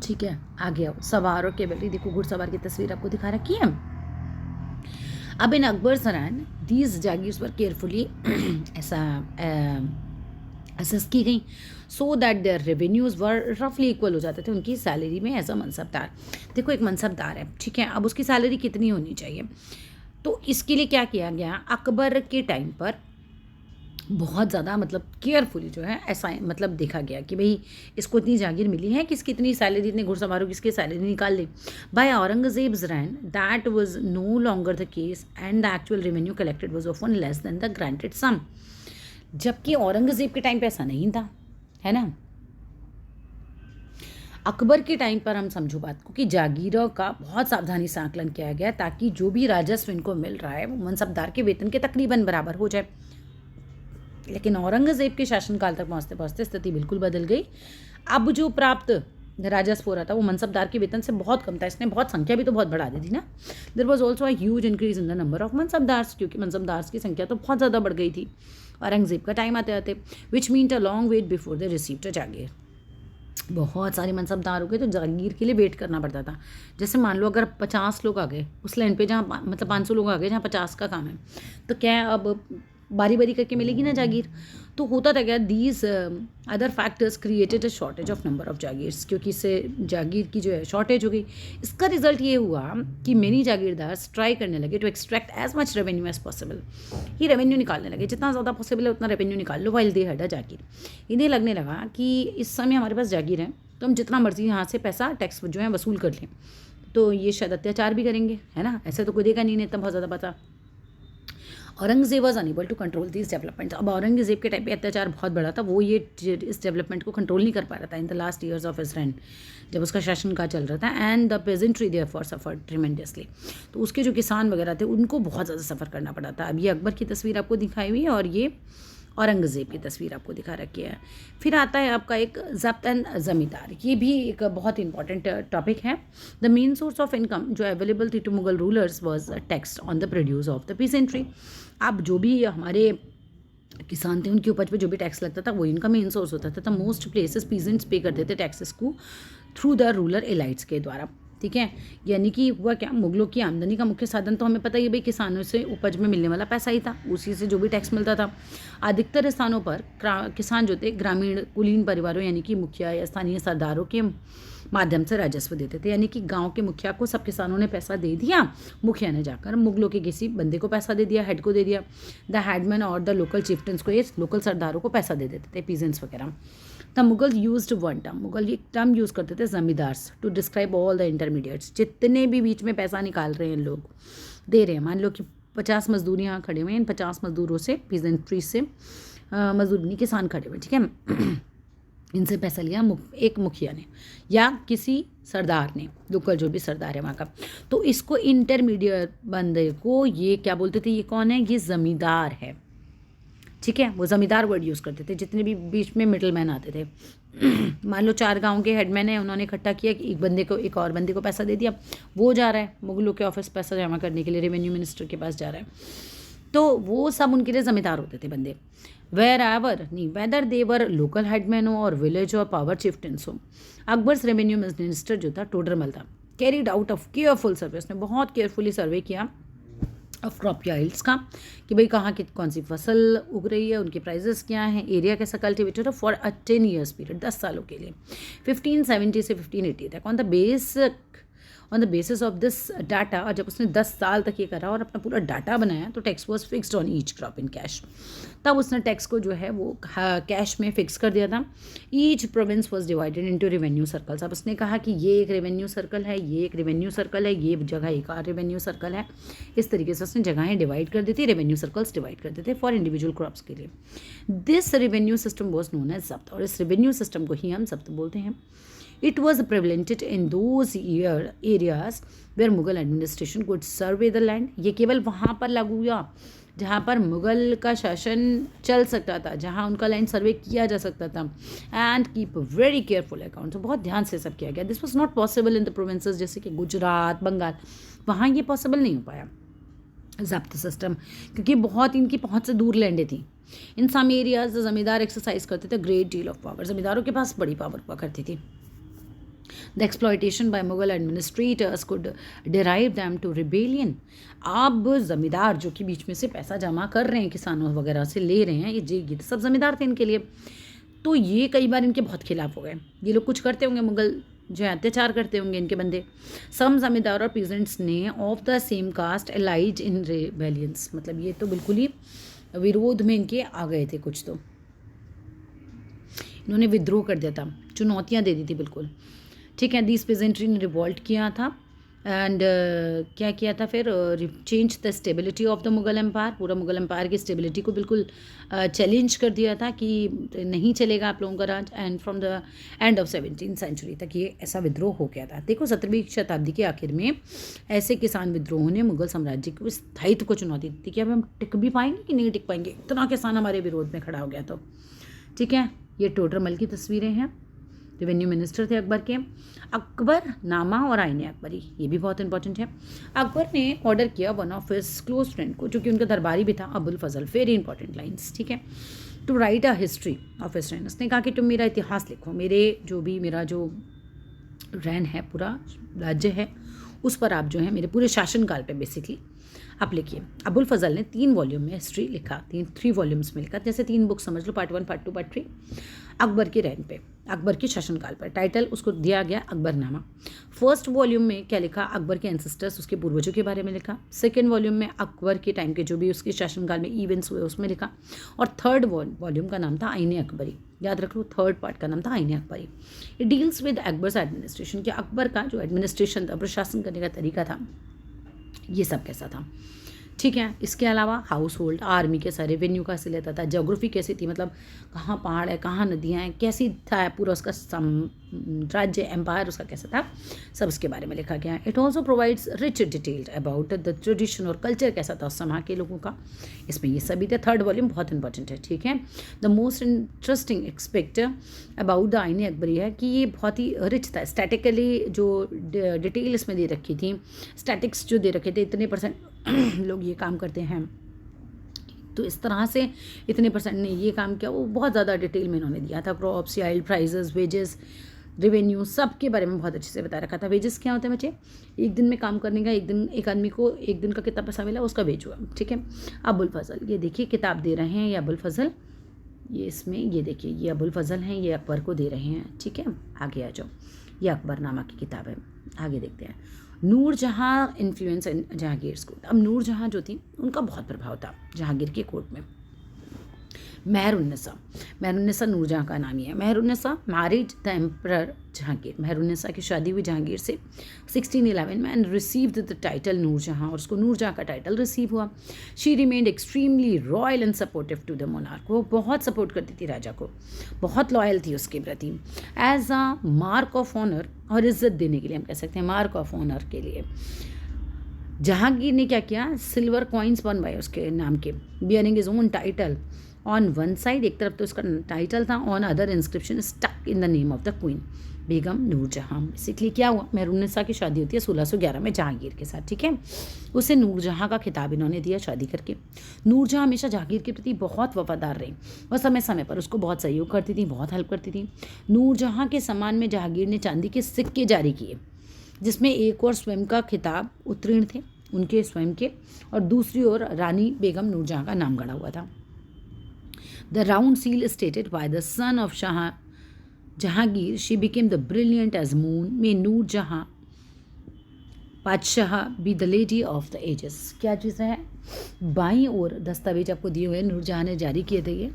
ठीक है। आगे आओ, सवार और कैवलरी, देखो घुड़सवार की तस्वीर आपको दिखा रखी है। अब इन अकबर सरान दीज जागीर्स पर केयरफुली ऐसा असेस की गई, सो दैट देयर रेवेन्यूज़ वर रफली इक्वल हो जाते थे उनकी सैलरी में एज अ मनसबदार। देखो एक मनसबदार है, ठीक है, अब उसकी सैलरी कितनी होनी चाहिए, तो इसके लिए क्या किया गया, अकबर के टाइम पर बहुत ज़्यादा मतलब केयरफुली जो है ऐसा मतलब देखा गया कि भाई इसको इतनी जागीर मिली है कि इसकी इतनी सैलरी, इतने घुड़सवारों की इसकी सैलरी निकाल ली। By Aurangzeb's reign that was no longer the case and the actual revenue collected was often less than the granted sum. जबकि औरंगजेब के टाइम पे ऐसा नहीं था, है ना। अकबर के टाइम पर हम समझो बात को कि जागीरों का बहुत सावधानी से आकलन किया गया ताकि जो भी राजस्व इनको मिल रहा है वो मनसबदार के वेतन के तकरीबन बराबर हो जाए। लेकिन औरंगजेब के शासनकाल तक पहुँचते पहुँचते स्थिति बिल्कुल बदल गई। अब जो प्राप्त राजस्व हो रहा था वो मनसबदार के वेतन से बहुत कम था, इसने बहुत संख्या भी तो बहुत बढ़ा दी थी ना। There was also a huge increase in the number of mansabdars, क्योंकि मनसबदार्स की संख्या तो बहुत ज़्यादा बढ़ गई थी औरंगजेब का टाइम आते आते, which mean a long wait before they received a jagir. बहुत सारे मनसबदार हो गए तो जागीर के लिए वेट करना पड़ता था। जैसे मान लो अगर 50 लोग आ गए उस लाइन पे, जहाँ मतलब 500 लोग आ गए जहाँ 50 का काम है, तो क्या है, अब बारी बारी करके मिलेगी ना जागीर। तो होता था क्या, these other factors created a shortage of number of jagirs, क्योंकि इससे जागीर की जो है शॉर्टेज हो गई। इसका रिजल्ट ये हुआ कि मेनी जागीरदार ट्राई करने लगे to extract as much revenue as possible. ये रेवेन्यू निकालने लगे, जितना ज़्यादा पॉसिबल है उतना रेवेन्यू निकाल लो, वाइल दे हैड अ जागीर। इन्हें लगने लगा कि इस समय हमारे पास जागीर है तो हम जितना मर्जी यहाँ से पैसा टैक्स जो है वसूल कर लें, तो ये शायद अत्याचार भी करेंगे, है ना, ऐसे तो कोई देगा नहीं इतना बहुत ज़्यादा पता। Aurangzeb was unable to control this development. अब औरंगजेब के टाइम पे अत्याचार बहुत बड़ा था, वो ये इस डेवलपमेंट को कंट्रोल नहीं कर पा रहा था in the last years of his rain, जब उसका शासन का चल रहा था। And the pageantry therefore suffered tremendously. तो उसके जो किसान वगैरह थे उनको बहुत ज़्यादा सफ़र करना पड़ा था। अब ये अकबर की तस्वीर आपको दिखाई हुई है और ये औरंगज़ेब की तस्वीर आपको दिखा रखी है। फिर आता है आपका एक ज़ब्त एंड ज़मींदार, ये भी एक बहुत इंपॉर्टेंट टॉपिक है। The main source of income जो अवेलेबल थी to Mughal rulers was tax on the produce of the peasantry. अब जो भी हमारे किसान थे उनकी उपज पे जो भी टैक्स लगता था वो इनका मेन सोर्स होता था। मोस्ट प्लेसेस पीजेंट्स पे करते थे टैक्सेस को थ्रू द रूरल एलाइट्स के द्वारा, ठीक है। यानी कि हुआ क्या, मुगलों की आमदनी का मुख्य साधन तो हमें पता ही है भाई, किसानों से उपज में मिलने वाला पैसा ही था, उसी से जो भी टैक्स मिलता था। अधिकतर स्थानों पर किसान जो थे ग्रामीण कुलीन परिवारों यानी कि मुखिया या स्थानीय सरदारों के माध्यम से राजस्व देते थे। यानी कि गांव के मुखिया को सब किसानों ने पैसा दे दिया, मुखिया ने जाकर मुगलों के किसी बंदे को पैसा दे दिया, हेड को दे दिया। द हेडमैन और द लोकल चिफ्टन्स को, ये लोकल सरदारों को पैसा दे देते थे, पीजेंट्स वगैरह। The Mughal used one term, Mughal एक टर्म यूज़ करते थे zamindars to describe all the intermediates, जितने भी बीच में पैसा निकाल रहे हैं लोग, दे रहे हैं। मान लो कि 50 मजदूर यहाँ खड़े हुए हैं, इन 50 मजदूरों से पीजेंट्री से मजदूर नहीं किसान खड़े हुए, ठीक है। इनसे पैसा लिया एक मुखिया ने या किसी सरदार ने, लोकल जो भी सरदार है वहाँ का। तो इसको इंटरमीडिएट बंदे को ये क्या बोलते थे, ये कौन है, ये ज़मींदार है, ठीक है। वो ज़मींदार वर्ड यूज़ करते थे जितने भी बीच में मिडल मैन आते थे। मान लो 4 गांव के हेडमैन है, उन्होंने इकट्ठा किया कि एक बंदे को, एक और बंदे को पैसा दे दिया, वो जा रहा है मुगलों के ऑफिस पैसा जमा करने के लिए, रेवेन्यू मिनिस्टर के पास जा रहा है, तो वो सब उनके लिए ज़मींदार होते थे बंदे। वेर एवर नहीं, वेदर देवर लोकल हेडमैन हो और विलेज और पावर चिफ्टन्स हो, अकबर्स रेवेन्यू मिनिस्टर जो था टोडरमल था, कैरीड आउट ऑफ केयरफुल सर्वे, उसने बहुत केयरफुली सर्वे किया ऑफ क्रॉप याइल्ड्स का, कि भाई कहाँ की कौन सी फसल उग रही है, उनके प्राइजेस क्या हैं, एरिया कैसा कल्टिवेटेड है, फॉर अ 10 ईयर्स पीरियड, 10 सालों के लिए, 1570 से 1580 तक। On the basis of this data, और जब उसने 10 साल तक ये करा और अपना पूरा डाटा बनाया, तो tax was fixed on each crop in cash. तब उसने टैक्स को जो है वो कैश में फिक्स कर दिया था। Each province was divided into revenue circles. अब उसने कहा कि ये एक रेवेन्यू सर्कल है, ये एक रेवेन्यू सर्कल है, ये जगह एक और रेवेन्यू सर्कल है। इस तरीके से उसने जगहें डिवाइड कर दी थी, रेवेन्यू सर्कल्स डिवाइड कर देते थे फॉर इंडिविजुअल क्रॉप्स के लिए। This revenue system was known as zabt, और इस रेवेन्यू सिस्टम को ही हम जब्त बोलते हैं। It was prevalent in those areas where Mughal administration could survey the land. ये केवल वहाँ पर लागू हुआ जहाँ पर मुग़ल का शासन चल सकता था, जहाँ उनका लैंड सर्वे किया जा सकता था। And keep very careful account, तो बहुत ध्यान से सब किया गया। This was not possible in the provinces, जैसे कि गुजरात, बंगाल, वहाँ ये पॉसिबल नहीं हो पाया ज़ब्त सिस्टम, क्योंकि बहुत इनकी पहुँच से दूर लैंडें थी। इन सम एरियाज ज़मींदार एक्सरसाइज करते थे ग्रेट डील ऑफ पावर, ज़मींदारों के पास बड़ी पावर हुआ करती थी। The exploitation by Mughal administrators could derive them to rebellion. अब ज़मींदार जो कि बीच में से पैसा जमा कर रहे हैं, किसानों वगैरह से ले रहे हैं, ये सब ज़मींदार थे इनके लिए, तो ये कई बार इनके बहुत खिलाफ हो गए। ये लोग कुछ करते होंगे, मुगल जो है अत्याचार करते होंगे इनके बंदे। सम ज़मींदार और पीजेंट्स ने of the same caste allies in rebellions, मतलब ये तो बिल्कुल ही विरोध में इनके आ गए थे, कुछ तो इन्होंने विद्रोह कर दिया था, चुनौतियाँ दे दी थी बिल्कुल, ठीक है। दिस पेजेंट्री ने रिवॉल्ट किया था एंड क्या किया था फिर, change the stability of the Mughal empire, पूरा मुगल एम्पायर की स्टेबिलिटी को बिल्कुल चैलेंज कर दिया था कि नहीं चलेगा आप लोगों का राज। And from the end of 17th century तक ये ऐसा विद्रोह हो गया था। देखो 17वीं शताब्दी के आखिर में ऐसे किसान विद्रोहों ने मुगल साम्राज्य के स्थायित्व को चुनौती दी थी कि अब हम टिक भी पाएंगे कि नहीं टिक पाएंगे, इतना किसान हमारे विरोध में खड़ा हो गया। तो ठीक है, ये टोडरमल की तस्वीरें हैं, रेवेन्यू मिनिस्टर थे अकबर के। अकबर नामा और आईने अकबरी, ये भी बहुत इंपॉर्टेंट है। अकबर ने ऑर्डर किया one of his close friend को, जो कि उनका दरबारी भी था, Abul Fazl, very important lines, ठीक है। To write a history of his reign. उसने कहा कि तुम मेरा इतिहास लिखो, मेरा जो रैन है, पूरा राज्य है, उस पर आप जो है मेरे पूरे शासनकाल पे बेसिकली आप लिखिए। अबुल फजल ने 3 वॉल्यूम में हिस्ट्री लिखा, 3 वॉल्यूम्स में लिखा, जैसे 3 बुक समझ लो, पार्ट 1, पार्ट 2, पार्ट 3, अकबर के रैन पे, अकबर के शासनकाल पर। टाइटल उसको दिया गया अकबरनामा। फर्स्ट वॉल्यूम में क्या लिखा, अकबर के एंसेस्टर्स, उसके पूर्वजों के बारे में लिखा। सेकेंड वॉल्यूम में अकबर के टाइम के जो भी उसके शासनकाल में इवेंट्स हुए उसमें लिखा। और थर्ड वॉल्यूम का नाम था आईने अकबरी, याद रख लो, थर्ड पार्ट का नाम था आईने Akbari. It deals with Akbar's administration, कि अकबर का जो एडमिनिस्ट्रेशन था, प्रशासन करने का तरीका था, ये सब कैसा था, ठीक है। इसके अलावा हाउस होल्ड, आर्मी कैसा, रेवेन्यू कैसे लेता था, ज्योग्राफी कैसी थी, मतलब कहाँ पहाड़ है, कहाँ नदियाँ हैं, कैसी था पूरा उसका राज्य, एम्पायर उसका कैसा था, सब इसके बारे में लिखा गया है। It also provides rich detailed about the tradition, और कल्चर कैसा था उस समय के लोगों का, इसमें ये सभी थे। थर्ड वॉल्यूम बहुत इंपॉर्टेंट है, ठीक है। The most interesting expect about the आईने अकबरी है कि ये बहुत ही रिच था, स्टैटिकली जो डिटेल इसमें दे रखी थी, स्टैटिक्स जो दे रखे थे, इतने % लोग ये काम करते हैं, तो इस तरह से इतने % ने ये काम किया, वो बहुत ज़्यादा डिटेल में इन्होंने दिया था। क्रॉप्स, याइल्ड प्राइजेस, वेजेस, रेवेन्यू, सब के बारे में बहुत अच्छे से बता रखा था। वेजेस क्या होता है बच्चे, एक दिन में काम करने का, एक आदमी को एक दिन का कितना पैसा मिला उसका वेज हुआ, ठीक है। अबुल फजल, ये देखिए किताब दे रहे हैं, ये अबुल फजल, ये इसमें ये देखिए, ये अबुल फजल हैं, ये अकबर को दे रहे हैं, ठीक है। आगे आ जाओ, ये अकबरनामा की किताब है, आगे देखते हैं। Nurjahan influence Jahangir court. अब नूरजहाँ जो थी उनका बहुत प्रभाव था जहांगीर के कोर्ट में। मेहरुन्निसा नूरजहाँ का नाम ही है। Mehrunnisa married the emperor Jahangir, Mehrunnisa की शादी हुई जहांगीर से 1611 में, and received the title Nurjahan, और उसको नूरजहाँ का टाइटल रिसीव हुआ। She remained extremely royal and supportive to the monarch, वो बहुत सपोर्ट करती थी राजा को, बहुत लॉयल थी उसके प्रति। As a mark of honour, और इज्जत देने के लिए हम कह सकते हैं, मार्क ऑफ ऑनर के लिए जहांगीर ने क्या किया, सिल्वर कॉइन्स बनवाए उसके नाम के, bearing is own title on one side, एक तरफ तो उसका टाइटल था, on other inscription stuck in the name of the queen Begum Nurjahan. Basically क्या हुआ, मेहरुन्निसा की शादी होती है 1611 में जहांगीर के साथ, ठीक है। उसे नूरजहाँ का खिताब इन्होंने दिया शादी करके। नूरजहाँ हमेशा जहांगीर के प्रति बहुत वफादार रही और समय समय पर उसको बहुत सहयोग करती थी, बहुत हेल्प करती थी। नूरजहाँ के सम्मान में जहांगीर ने चांदी के सिक्के जारी किए, जिसमें एक और स्वयं का खिताब उत्तीर्ण थे उनके स्वयं के, और दूसरी ओर रानी बेगम नूरजहाँ का नाम गढ़ा हुआ था। The round seal stated by the son of Shah Jahangir, she became the brilliant as moon, may Nurjahan Badshah be the lady of the ages. क्या चीज़ है, बाईं ओर दस्तावेज आपको दिए हुए नूरजहाँ ने जारी किए थे, ये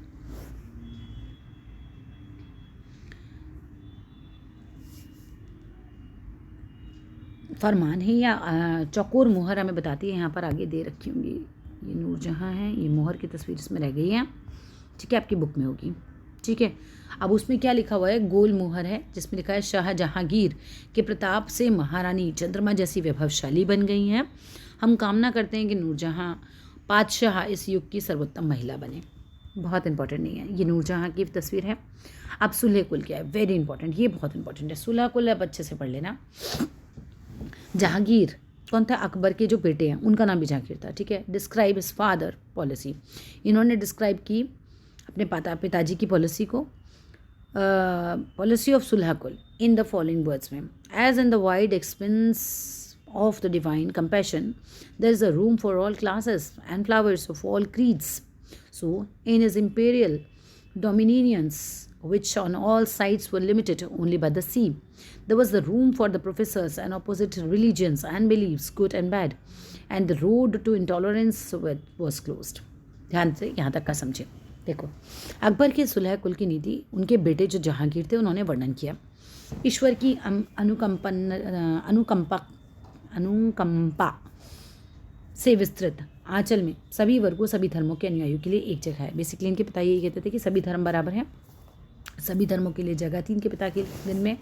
फरमान है या चौकोर मुहर हमें बताती है, यहाँ पर आगे दे रखी होंगी, ये नूरजहाँ है, ये मोहर की तस्वीर इसमें रह गई है, ठीक है, आपकी बुक में होगी, ठीक है। अब उसमें क्या लिखा हुआ है, गोल मुहर है जिसमें लिखा है शाह जहांगीर के प्रताप से महारानी चंद्रमा जैसी वैभवशाली बन गई हैं। हम कामना करते हैं कि नूरजहाँ बादशाह इस युग की सर्वोत्तम महिला बने। बहुत इंपॉर्टेंट नहीं है, ये नूरजहाँ की तस्वीर है। अब सुलह कुल क्या है, वेरी इंपॉर्टेंट, ये बहुत इंपॉर्टेंट है, सुलह कुल अब अच्छे से पढ़ लेना। जहांगीर कौन था, अकबर के जो बेटे हैं उनका नाम भी जहांगीर था, ठीक है। डिस्क्राइब हिज फादर पॉलिसी, इन्होंने डिस्क्राइब की अपने पिताजी की पॉलिसी को, policy of sulh-i-kul in the following words में, as in the wide expanse of the divine compassion there is a room for all classes and flowers of all creeds, so in his imperial dominions, which on all sides were limited only by the sea, there was the room for the professors and opposite religions and beliefs, good and bad, and the road to intolerance was closed. ध्यान से यहाँ तक का समझे। देखो, अकबर के सुलह कुल की नीति उनके बेटे जो जहांगीर थे उन्होंने वर्णन किया। ईश्वर की अनुकंपा से विस्तृत आंचल में सभी वर्गों, सभी धर्मों के अनुयायियों के लिए एक जगह है। बेसिकली इनके पिता यही कहते थे कि सभी धर्म बराबर हैं, सभी धर्मों के लिए जगह थी इनके पिता के दिन में।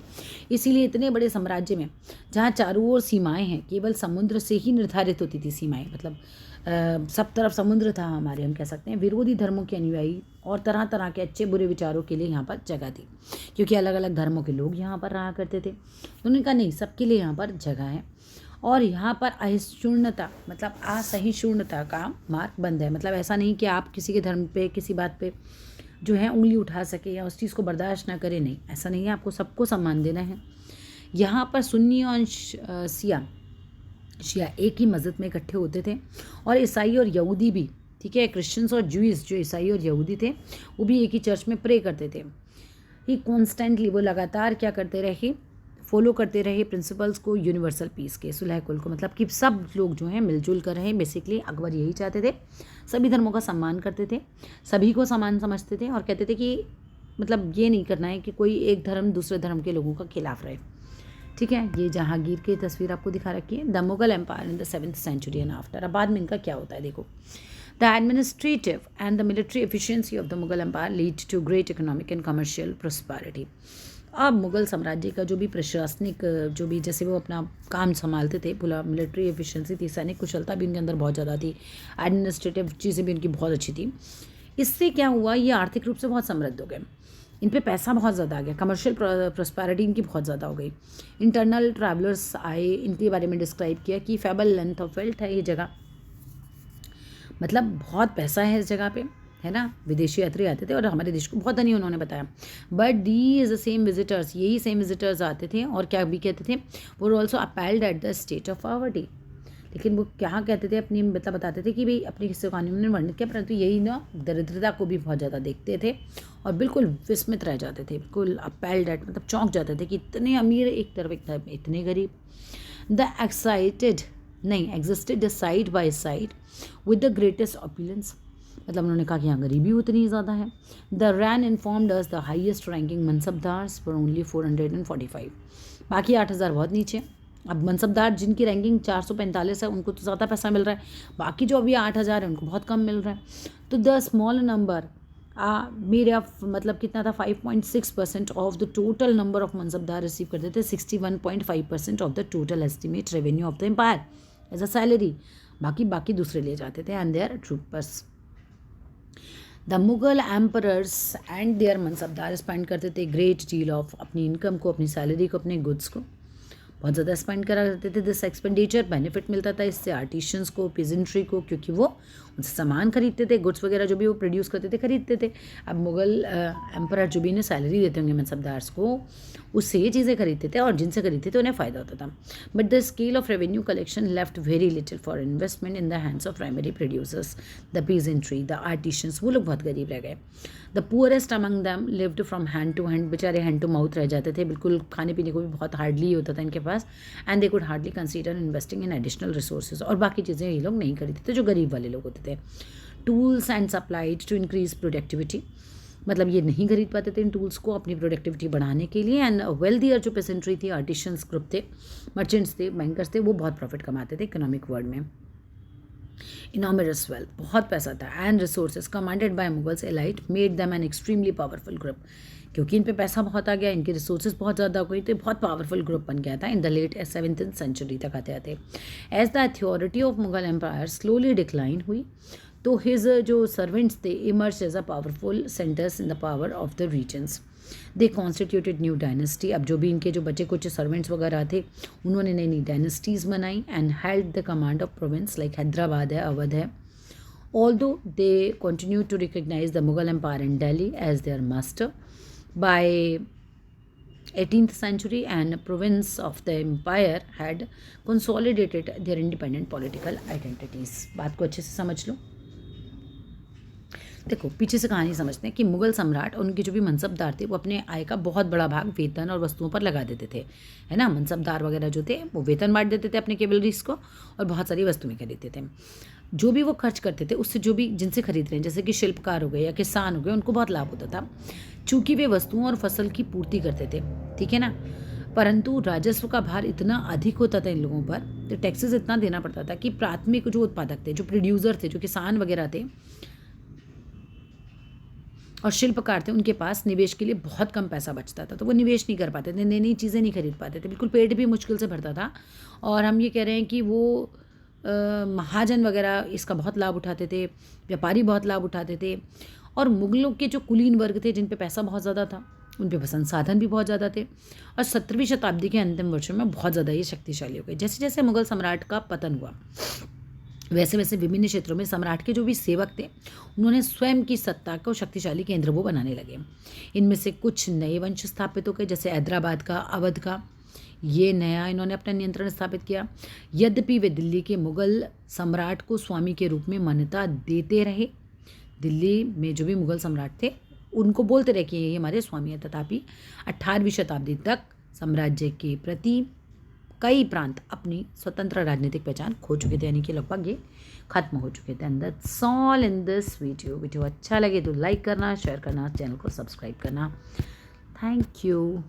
इसीलिए इतने बड़े साम्राज्य में जहाँ चारों ओर सीमाएं हैं, केवल समुद्र से ही निर्धारित होती थी सीमाएं, मतलब सब तरफ समुद्र था हमारे, हम कह सकते हैं। विरोधी धर्मों के अनुयायी और तरह तरह के अच्छे बुरे विचारों के लिए यहाँ पर जगह थी, क्योंकि अलग अलग धर्मों के लोग यहाँ पर रहा करते थे। तो उन्होंने कहा नहीं, सबके लिए यहाँ पर जगह है। और यहाँ पर असहिष्णुता, मतलब असहिष्णुता का मार्ग बंद है, मतलब ऐसा नहीं कि आप किसी के धर्म पे, किसी बात पे जो है उंगली उठा सके या उस चीज़ को बर्दाश्त ना करे, नहीं, ऐसा नहीं है। आपको सबको सम्मान देना है। यहाँ पर सुन्नी और शिया एक ही मस्जिद में इकट्ठे होते थे, और ईसाई और यहूदी भी, ठीक है, क्रिश्चियंस और जूइस, जो ईसाई और यहूदी थे, वो भी एक ही चर्च में प्रे करते थे। ही कॉन्स्टेंटली, वो लगातार क्या करते रहे, फॉलो करते रहे प्रिंसिपल्स को, यूनिवर्सल पीस के, सुलह कुल को, मतलब कि सब लोग जो हैं मिलजुल कर रहे। बेसिकली अकबर यही चाहते थे, सभी धर्मों का सम्मान करते थे, सभी को समान समझते थे, और कहते थे कि मतलब ये नहीं करना है कि कोई एक धर्म दूसरे धर्म के लोगों का खिलाफ रहे, ठीक है। ये जहांगीर की तस्वीर आपको दिखा रखी है, the Mughal empire in the 7th century and after. अब बाद में इनका क्या होता है, देखो। The administrative and the military efficiency of the Mughal empire lead to great economic and commercial prosperity. अब मुगल साम्राज्य का जो भी प्रशासनिक, जो भी जैसे वो अपना काम संभालते थे, पूरा मिलिट्री एफिशिएंसी थी, सैनिक कुशलता भी उनके अंदर बहुत ज़्यादा थी, एडमिनिस्ट्रेटिव चीज़ें भी उनकी बहुत अच्छी थी। इससे क्या हुआ, ये आर्थिक रूप से बहुत समृद्ध हो गए, इन पे पैसा बहुत ज़्यादा आ गया, कमर्शियल प्रोस्पेरिटी इनकी बहुत ज़्यादा हो गई। इंटरनल ट्रैवलर्स आए, इनके बारे में डिस्क्राइब किया कि फेबल लेंथ ऑफ वेल्थ है ये जगह, मतलब बहुत पैसा है इस जगह पे, है ना। विदेशी यात्री आते थे और हमारे देश को बहुत धनी उन्होंने बताया। But the is the same visitors, यही सेम विजिटर्स आते थे और क्या भी कहते थे, वो also appalled at the state of poverty. लेकिन वो क्या कहते थे, अपनी मतलब बताते थे कि भाई अपनी किस्से कहानी उन्होंने वर्णित किया, परंतु यही ना दरिद्रता को भी बहुत ज़्यादा देखते थे और बिल्कुल विस्मित रह जाते थे, बिल्कुल अपैल्ड एट, मतलब चौंक जाते थे कि इतने अमीर एक तरफ इतने गरीब। द एक्साइटेड नहीं existed side by side with the greatest opulence, मतलब उन्होंने कहा कि यहाँ गरीबी उतनी ज़्यादा है। The rain informed us the highest ranking mansabdars for only 445, बाकी 8000 बहुत नीचे। अब मनसबदार जिनकी रैंकिंग 445 है उनको तो ज़्यादा पैसा मिल रहा है, बाकी जो अभी 8000 है उनको बहुत कम मिल रहा है। तो द स्मॉल नंबर मेरा मतलब कितना था, 5.6% of the total number of mansabdar receive करते थे 61.5% of the total estimate revenue of the empire as a salary, बाकी दूसरे ले जाते थे and their troopers. The Mughal emperors and their mansabdar spend करते थे ग्रेट डील ऑफ अपनी इनकम को, अपनी सैलरी को, अपने गुड्स को बहुत ज़्यादा स्पेंड करा करते थे। दिस एक्सपेंडिचर बेनिफिट मिलता था इससे आर्टिशंस को, पेजेंट्री को, क्योंकि वो उनसे सामान खरीदते थे, गुड्स वगैरह जो भी वो प्रोड्यूस करते थे खरीदते थे। अब मुगल एम्परर जो भी इन्हें सैलरी देते होंगे मनसबदार्स को, उससे ये चीज़ें खरीदते थे और जिनसे खरीदते थे उन्हें फ़ायदा होता था। But the scale of revenue collection left very little for investment in the hands of primary producers, the peasantry, the artisans, वो लोग बहुत गरीब रह गए। The poorest among them lived from hand to hand, बेचारे हैंड टू माउथ रह जाते थे, बिल्कुल खाने पीने को भी बहुत हार्डली होता था इनके पास, and they could hardly consider investing in additional resources, और बाकी चीज़ें ये लोग नहीं खरीदते थे जो गरीब वाले लोग होते थे। Tools and supplied to increase productivity, मतलब ये नहीं खरीद पाते थे इन टूल्स को अपनी प्रोडक्टिविटी बढ़ाने के लिए। एंड वेल्दियर जो पेसेंट्री थी, आर्टिशंस ग्रुप थे, मर्चेंट्स थे, बैंकर्स थे, वो बहुत प्रॉफिट कमाते थे इकोनॉमिक वर्ल्ड में। इनॉमरस वेल्थ, बहुत पैसा था, and resources commanded by Mughals elite made them an extremely powerful group, क्योंकि इन पे पैसा बहुत आ गया, इनके रिसोर्सेज बहुत ज़्यादा हो गई, तो बहुत पावरफुल ग्रुप बन गया था in the late 7th century तक आते आते। As the authority of Mughal empire slowly decline हुई, तो हिज जो सर्वेंट्स थे emerge as a powerful centers in the power of the regions. They constituted new dynasty, अब जो भी इनके जो बचे कुछ सर्वेंट्स वगैरह थे उन्होंने नई नई डायनेस्टीज़ बनाई and held the command of province like Hyderabad है, अवध है। Although they continue to recognize the Mughal empire in Delhi as their master by 18th century, and province of the empire had consolidated their independent political identities। बात को अच्छे से समझ लो। देखो पीछे से कहानी समझते हैं कि मुगल सम्राट और उनके जो भी मनसबदार थे वो अपने आय का बहुत बड़ा भाग वेतन और वस्तुओं पर लगा देते थे, है ना। मनसबदार वगैरह जो थे वो वेतन बांट देते थे अपने केवलरीज को और बहुत सारी वस्तुएं खरीदते थे। जो भी वो खर्च करते थे उससे जो भी जिनसे खरीद रहे हैं, जैसे कि शिल्पकार हो गए या किसान हो गए, उनको बहुत लाभ होता था, चूँकि वे वस्तुओं और फसल की पूर्ति करते थे, ठीक है ना। परंतु राजस्व का भार इतना अधिक होता था इन लोगों पर, तो टैक्सेस इतना देना पड़ता था कि प्राथमिक जो उत्पादक थे, जो प्रोड्यूसर थे, जो किसान वगैरह थे और शिल्पकार थे, उनके पास निवेश के लिए बहुत कम पैसा बचता था, तो वो निवेश नहीं कर पाते थे, नई नई चीज़ें नहीं खरीद पाते थे, बिल्कुल पेट भी मुश्किल से भरता था। और हम ये कह रहे हैं कि वो महाजन वगैरह इसका बहुत लाभ उठाते थे, व्यापारी बहुत लाभ उठाते थे, और मुगलों के जो कुलीन वर्ग थे जिन पे पैसा बहुत ज़्यादा था, उन पे संसाधन भी बहुत ज़्यादा थे, और 17वीं शताब्दी के अंतिम वर्षों में बहुत ज़्यादा ये शक्तिशाली हो गए। जैसे जैसे मुगल सम्राट का पतन हुआ, वैसे वैसे विभिन्न क्षेत्रों में सम्राट के जो भी सेवक थे उन्होंने स्वयं की सत्ता को शक्तिशाली केंद्र वो बनाने लगे। इनमें से कुछ नए वंश स्थापित हो गए, जैसे हैदराबाद का, अवध का, ये नया इन्होंने अपना नियंत्रण स्थापित किया। यद्यपि वे दिल्ली के मुगल सम्राट को स्वामी के रूप में मान्यता देते रहे। दिल्ली में जो भी मुगल सम्राट थे उनको बोलते रहे कि ये हमारे स्वामी हैं, तथापि 18वीं शताब्दी तक साम्राज्य के प्रति कई प्रांत अपनी स्वतंत्र राजनीतिक पहचान खो चुके थे, यानी कि लगभग ये खत्म हो चुके थे। And that's all in this video अच्छा लगे तो लाइक करना, शेयर करना, चैनल को सब्सक्राइब करना। Thank you.